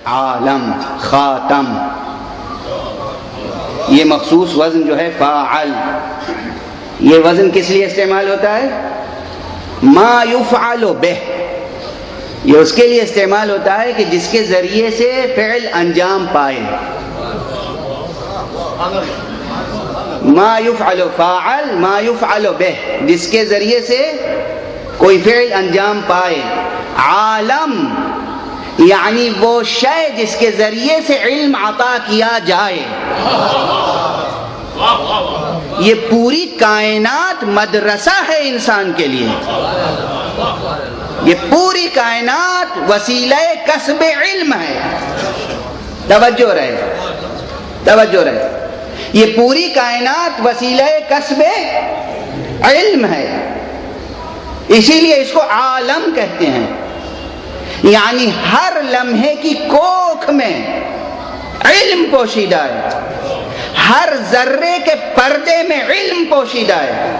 عالم، خاتم، یہ مخصوص وزن جو ہے فاعل، یہ وزن کس لیے استعمال ہوتا ہے؟ ما یفعل بہ، یہ اس کے لیے استعمال ہوتا ہے کہ جس کے ذریعے سے فعل انجام پائے. ما یفعل فاعل، ما یفعل بہ، جس کے ذریعے سے کوئی فعل انجام پائے. عالم یعنی وہ شے جس کے ذریعے سے علم عطا کیا جائے. یہ پوری کائنات مدرسہ ہے انسان کے لیے، یہ پوری کائنات وسیلہ کسب علم ہے. توجہ رہے، توجہ رہے، یہ پوری کائنات وسیلہ کسب علم ہے. اسی لیے اس کو عالم کہتے ہیں. یعنی ہر لمحے کی کوکھ میں علم پوشیدہ ہے، ہر ذرے کے پردے میں علم پوشیدہ ہے.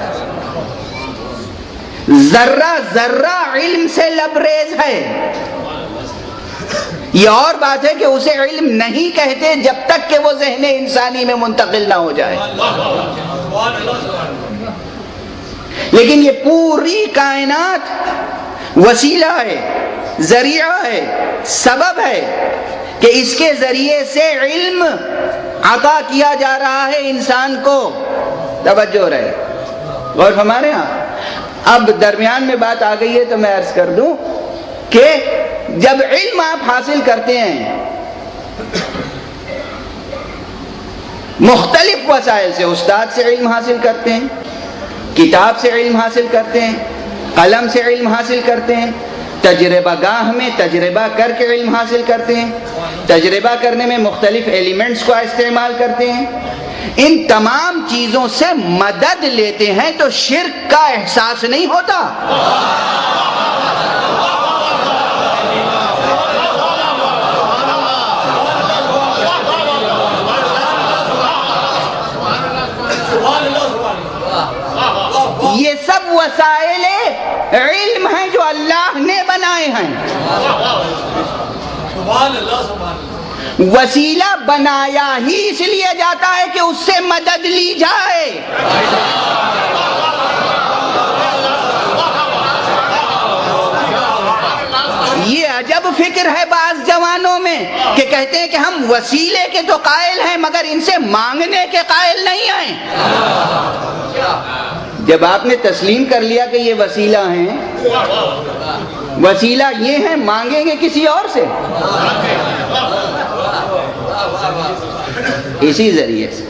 ذرہ ذرہ علم سے لبریز ہے. یہ اور بات ہے کہ اسے علم نہیں کہتے جب تک کہ وہ ذہن انسانی میں منتقل نہ ہو جائے. لیکن یہ پوری کائنات وسیلہ ہے، ذریعہ ہے، سبب ہے کہ اس کے ذریعے سے علم عطا کیا جا رہا ہے انسان کو. توجہ رہے، غور ہمارے ہاں. اب درمیان میں بات آ گئی ہے تو میں عرض کر دوں کہ جب علم آپ حاصل کرتے ہیں مختلف وسائل سے، استاد سے علم حاصل کرتے ہیں، کتاب سے علم حاصل کرتے ہیں، قلم سے علم حاصل کرتے ہیں، تجربہ گاہ میں تجربہ کر کے علم حاصل کرتے ہیں، تجربہ کرنے میں مختلف ایلیمنٹس کو استعمال کرتے ہیں، ان تمام چیزوں سے مدد لیتے ہیں تو شرک کا احساس نہیں ہوتا. یہ سب وسائل علم ہیں جو اللہ نے بنائے ہیں. وسیلہ بنایا ہی اس لیے جاتا ہے کہ اس سے مدد لی جائے. یہ عجب فکر ہے بعض جوانوں میں کہ کہتے ہیں کہ ہم وسیلے کے تو قائل ہیں مگر ان سے مانگنے کے قائل نہیں ہیں. جب آپ نے تسلیم کر لیا کہ یہ وسیلہ ہیں، وسیلہ یہ ہیں، مانگیں گے کسی اور سے. اسی ذریعے سے